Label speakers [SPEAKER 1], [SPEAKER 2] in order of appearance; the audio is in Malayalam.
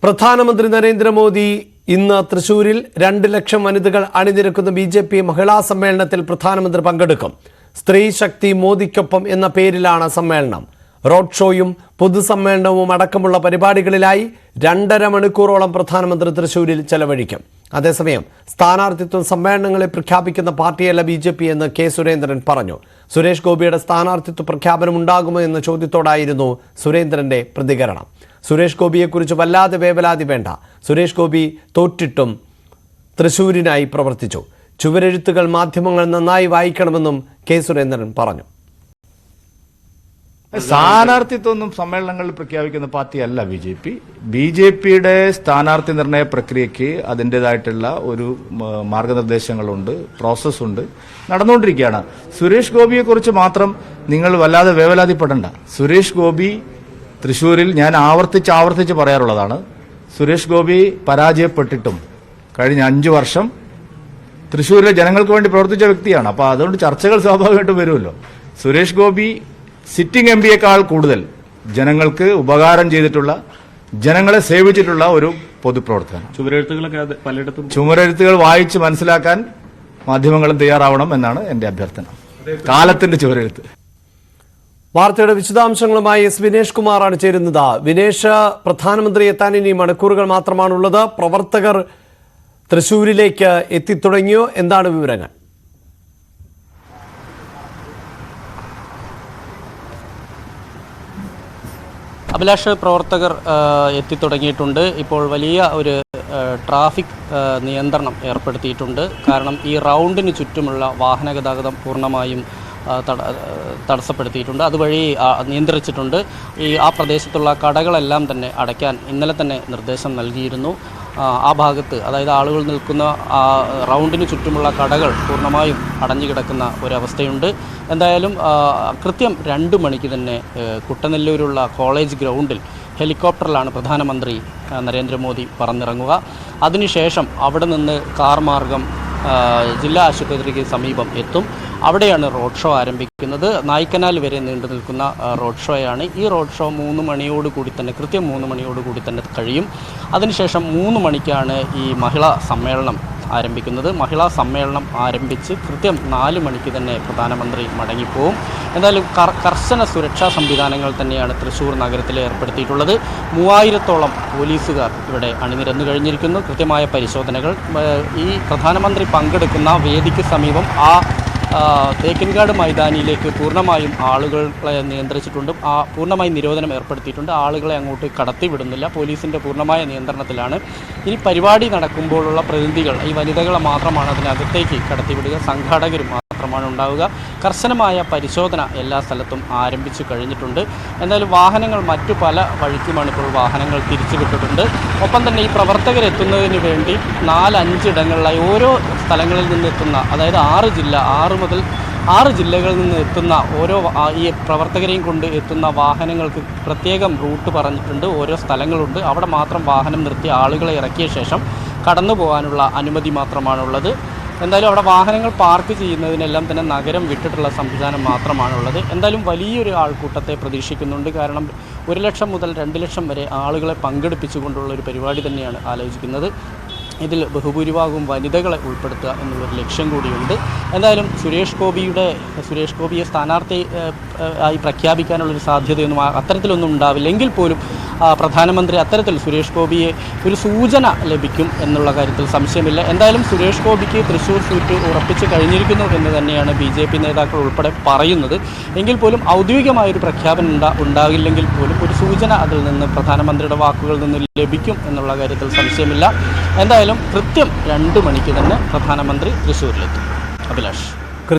[SPEAKER 1] പ്രധാനമന്ത്രി നരേന്ദ്രമോദി ഇന്ന് തൃശൂരിൽ 2 ലക്ഷം വനിതകൾ അണിനിരക്കുന്ന ബിജെപി മഹിളാ സമ്മേളനത്തിൽ പ്രധാനമന്ത്രി പങ്കെടുക്കും. സ്ത്രീ ശക്തി മോദിക്കൊപ്പം എന്ന പേരിലാണ് സമ്മേളനം. റോഡ് ഷോയും പൊതുസമ്മേളനവും അടക്കമുള്ള പരിപാടികളിലായി 2.5 മണിക്കൂറോളം പ്രധാനമന്ത്രി തൃശൂരിൽ ചെലവഴിക്കും. അതേസമയം സ്ഥാനാർത്ഥിത്വ സമ്മേളനങ്ങളെ പ്രഖ്യാപിക്കുന്ന പാർട്ടിയല്ല ബിജെപി എന്ന് കെ സുരേന്ദ്രൻ പറഞ്ഞു. സുരേഷ് ഗോപിയുടെ സ്ഥാനാർത്ഥിത്വ പ്രഖ്യാപനം ഉണ്ടാകുമോ എന്ന ചോദ്യത്തോടായിരുന്നു സുരേന്ദ്രന്റെ പ്രതികരണം. സുരേഷ് ഗോപിയെക്കുറിച്ച് വല്ലാതെ വേവലാതി വേണ്ട. സുരേഷ് ഗോപി തോറ്റിട്ടും തൃശൂരിനായി പ്രവർത്തിച്ചു. ചുവരെഴുത്തുകൾ മാധ്യമങ്ങൾ നന്നായി വായിക്കണമെന്നും കെ സുരേന്ദ്രൻ പറഞ്ഞു.
[SPEAKER 2] സ്ഥാനാർത്ഥിത്വം സമ്മേളനങ്ങളിൽ പ്രഖ്യാപിക്കുന്ന പാർട്ടിയല്ല ബിജെപി. ബിജെപിയുടെ സ്ഥാനാർത്ഥി നിർണയ പ്രക്രിയയ്ക്ക് അതിൻ്റെതായിട്ടുള്ള ഒരു മാർഗനിർദ്ദേശങ്ങളുണ്ട്, പ്രോസസ്സുണ്ട്, നടന്നുകൊണ്ടിരിക്കുകയാണ്. സുരേഷ് ഗോപിയെക്കുറിച്ച് മാത്രം നിങ്ങൾ വല്ലാതെ വേവലാതിപ്പെടണ്ട. സുരേഷ് ഗോപി തൃശൂരിൽ ഞാൻ ആവർത്തിച്ച് പറയാറുള്ളതാണ്. സുരേഷ് ഗോപി പരാജയപ്പെട്ടിട്ടും കഴിഞ്ഞ 5 വർഷം തൃശൂരിലെ ജനങ്ങൾക്ക് വേണ്ടി പ്രവർത്തിച്ച വ്യക്തിയാണ്. അപ്പോൾ അതുകൊണ്ട് ചർച്ചകൾ സ്വാഭാവികമായിട്ടും വരുമല്ലോ. സുരേഷ് ഗോപി സിറ്റിംഗ് എം പിയേക്കാൾ കൂടുതൽ ജനങ്ങൾക്ക് ഉപകാരം ചെയ്തിട്ടുള്ള, ജനങ്ങളെ സേവിച്ചിട്ടുള്ള ഒരു പൊതുപ്രവർത്തകൻ. ചുവരെഴുത്തുകൾ വായിച്ച് മനസ്സിലാക്കാൻ മാധ്യമങ്ങളും തയ്യാറാവണം എന്നാണ് എന്റെ അഭ്യർത്ഥന. കാലത്തിന്റെ ചുവരെഴുത്ത്.
[SPEAKER 1] വാർത്തയുടെ വിശദാംശങ്ങളുമായി എസ് വിനേഷ് കുമാറാണ് ചേരുന്നത്. വിനേഷ്, പ്രധാനമന്ത്രി എത്താൻ ഇനി മണിക്കൂറുകൾ മാത്രമാണുള്ളത്. പ്രവർത്തകർ തൃശൂരിലേക്ക് എത്തിത്തുടങ്ങിയോ? എന്താണ് വിവരങ്ങൾ?
[SPEAKER 3] അഭിലാഷ്, പ്രവർത്തകർ എത്തിത്തുടങ്ങിയിട്ടുണ്ട്. ഇപ്പോൾ വലിയ ഒരു ട്രാഫിക് നിയന്ത്രണം ഏർപ്പെടുത്തിയിട്ടുണ്ട്. കാരണം ഈ റൗണ്ടിന് ചുറ്റുമുള്ള വാഹന ഗതാഗതം പൂർണ്ണമായും തടസ്സപ്പെടുത്തിയിട്ടുണ്ട്. അതുവഴി നിയന്ത്രിച്ചിട്ടുണ്ട്. ആ പ്രദേശത്തുള്ള കടകളെല്ലാം തന്നെ അടയ്ക്കാൻ ഇന്നലെ തന്നെ നിർദ്ദേശം നൽകിയിരുന്നു. ആ ഭാഗത്ത്, അതായത് ആളുകൾ നിൽക്കുന്ന റൗണ്ടിന് ചുറ്റുമുള്ള കടകൾ പൂർണ്ണമായും അടഞ്ഞു കിടക്കുന്ന ഒരവസ്ഥയുണ്ട്. എന്തായാലും കൃത്യം 2 മണിക്ക് തന്നെ കുട്ടനെല്ലൂരുള്ള കോളേജ് ഗ്രൗണ്ടിൽ ഹെലികോപ്റ്ററിലാണ് പ്രധാനമന്ത്രി നരേന്ദ്രമോദി പറന്നിറങ്ങുക. അതിനുശേഷം അവിടെ നിന്ന് കാർ മാർഗം ജില്ലാ ആശുപത്രിക്ക് സമീപം എത്തും. അവിടെയാണ് റോഡ് ഷോ ആരംഭിക്കുന്നത്. നായ്ക്കനാൽ വരെ നീണ്ടു നിൽക്കുന്ന റോഡ് ഷോയാണ്. ഈ റോഡ് ഷോ 3 മണിയോടുകൂടി തന്നെ, കൃത്യം 3 മണിയോടുകൂടി തന്നെ കഴിയും. അതിനുശേഷം 3 മണിക്കാണ് ഈ മഹിളാ സമ്മേളനം ആരംഭിക്കുന്നത്. മഹിളാ സമ്മേളനം ആരംഭിച്ച് കൃത്യം 4 മണിക്ക് തന്നെ പ്രധാനമന്ത്രി മടങ്ങിപ്പോവും. എന്തായാലും കർശന സുരക്ഷാ സംവിധാനങ്ങൾ തന്നെയാണ് തൃശ്ശൂർ നഗരത്തിൽ ഏർപ്പെടുത്തിയിട്ടുള്ളത്. 3000-ഓളം പോലീസുകാർ ഇവിടെ അണിനിരന്നു കഴിഞ്ഞിരിക്കുന്നു. കൃത്യമായ പരിശോധനകൾ. ഈ പ്രധാനമന്ത്രി പങ്കെടുക്കുന്ന വേദിക്ക് സമീപം തേക്കിൻകാട് മൈതാനിയിലേക്ക് പൂർണ്ണമായും ആളുകളെ നിയന്ത്രിച്ചിട്ടുണ്ട്. പൂർണ്ണമായും നിരോധനം ഏർപ്പെടുത്തിയിട്ടുണ്ട്. ആളുകളെ അങ്ങോട്ട് കടത്തിവിടുന്നില്ല. പോലീസിൻ്റെ പൂർണ്ണമായ നിയന്ത്രണത്തിലാണ്. ഇനി പരിപാടി നടക്കുമ്പോഴുള്ള പ്രതിനിധികൾ, ഈ വനിതകളെ മാത്രമാണ് അതിനകത്തേക്ക് കടത്തിവിടുക. സംഘാടകരും മാത്രമാണ് ഉണ്ടാവുക. കർശനമായ പരിശോധന എല്ലാ സ്ഥലത്തും ആരംഭിച്ചു കഴിഞ്ഞിട്ടുണ്ട്. എന്തായാലും വാഹനങ്ങൾ മറ്റു പല വഴിക്കുമാണ് ഇപ്പോൾ വാഹനങ്ങൾ തിരിച്ചുവിട്ടിട്ടുണ്ട്. ഒപ്പം തന്നെ ഈ പ്രവർത്തകരെത്തുന്നതിന് വേണ്ടി 4-5 ഇടങ്ങളിലായി ഓരോ സ്ഥലങ്ങളിൽ നിന്നെത്തുന്ന, അതായത് 6 ജില്ലകളിൽ നിന്ന് എത്തുന്ന ഓരോ ഈ പ്രവർത്തകരെയും കൊണ്ട് എത്തുന്ന വാഹനങ്ങൾക്ക് പ്രത്യേകം റൂട്ട് പറഞ്ഞിട്ടുണ്ട്. ഓരോ സ്ഥലങ്ങളുണ്ട്. അവിടെ മാത്രം വാഹനം നിർത്തി ആളുകളെ ഇറക്കിയ ശേഷം കടന്നു പോകാനുള്ള അനുമതി മാത്രമാണുള്ളത്. എന്തായാലും അവിടെ വാഹനങ്ങൾ പാർക്ക് ചെയ്യുന്നതിനെല്ലാം തന്നെ നഗരം വിട്ടിട്ടുള്ള സംവിധാനം മാത്രമാണുള്ളത്. എന്തായാലും വലിയൊരു ആൾക്കൂട്ടത്തെ പ്രതീക്ഷിക്കുന്നുണ്ട്. കാരണം 1 ലക്ഷം മുതൽ 2 ലക്ഷം വരെ ആളുകളെ പങ്കെടുപ്പിച്ചുകൊണ്ടുള്ള ഒരു പരിപാടി തന്നെയാണ് ആലോചിക്കുന്നത്. ഇതിൽ ബഹുഭൂരിഭാഗവും വനിതകളെ ഉൾപ്പെടുത്തുക എന്നുള്ളൊരു ലക്ഷ്യം കൂടിയുണ്ട്. എന്തായാലും സുരേഷ് ഗോപിയെ സ്ഥാനാർത്ഥി ആയി പ്രഖ്യാപിക്കാനുള്ളൊരു സാധ്യതയൊന്നും അത്തരത്തിലൊന്നും ഉണ്ടാവില്ല. എങ്കിൽ പോലും പ്രധാനമന്ത്രി അത്തരത്തിൽ സുരേഷ് ഗോപിയെ ഒരു സൂചന ലഭിക്കും എന്നുള്ള കാര്യത്തിൽ സംശയമില്ല. എന്തായാലും സുരേഷ് ഗോപിക്ക് തൃശ്ശൂർ സീറ്റ് ഉറപ്പിച്ച് കഴിഞ്ഞിരിക്കുന്നു എന്ന് തന്നെയാണ് BJP നേതാക്കൾ ഉൾപ്പെടെ പറയുന്നത്. എങ്കിൽ പോലും ഔദ്യോഗികമായൊരു പ്രഖ്യാപനം ഉണ്ടാകില്ലെങ്കിൽ പോലും ഒരു സൂചന അതിൽ നിന്ന്, പ്രധാനമന്ത്രിയുടെ വാക്കുകളിൽ നിന്ന് ലഭിക്കും എന്നുള്ള കാര്യത്തിൽ സംശയമില്ല. എന്തായാലും കൃത്യം 2 മണിക്ക് തന്നെ പ്രധാനമന്ത്രി തൃശ്ശൂരിലെത്തും. അഭിലാഷ്.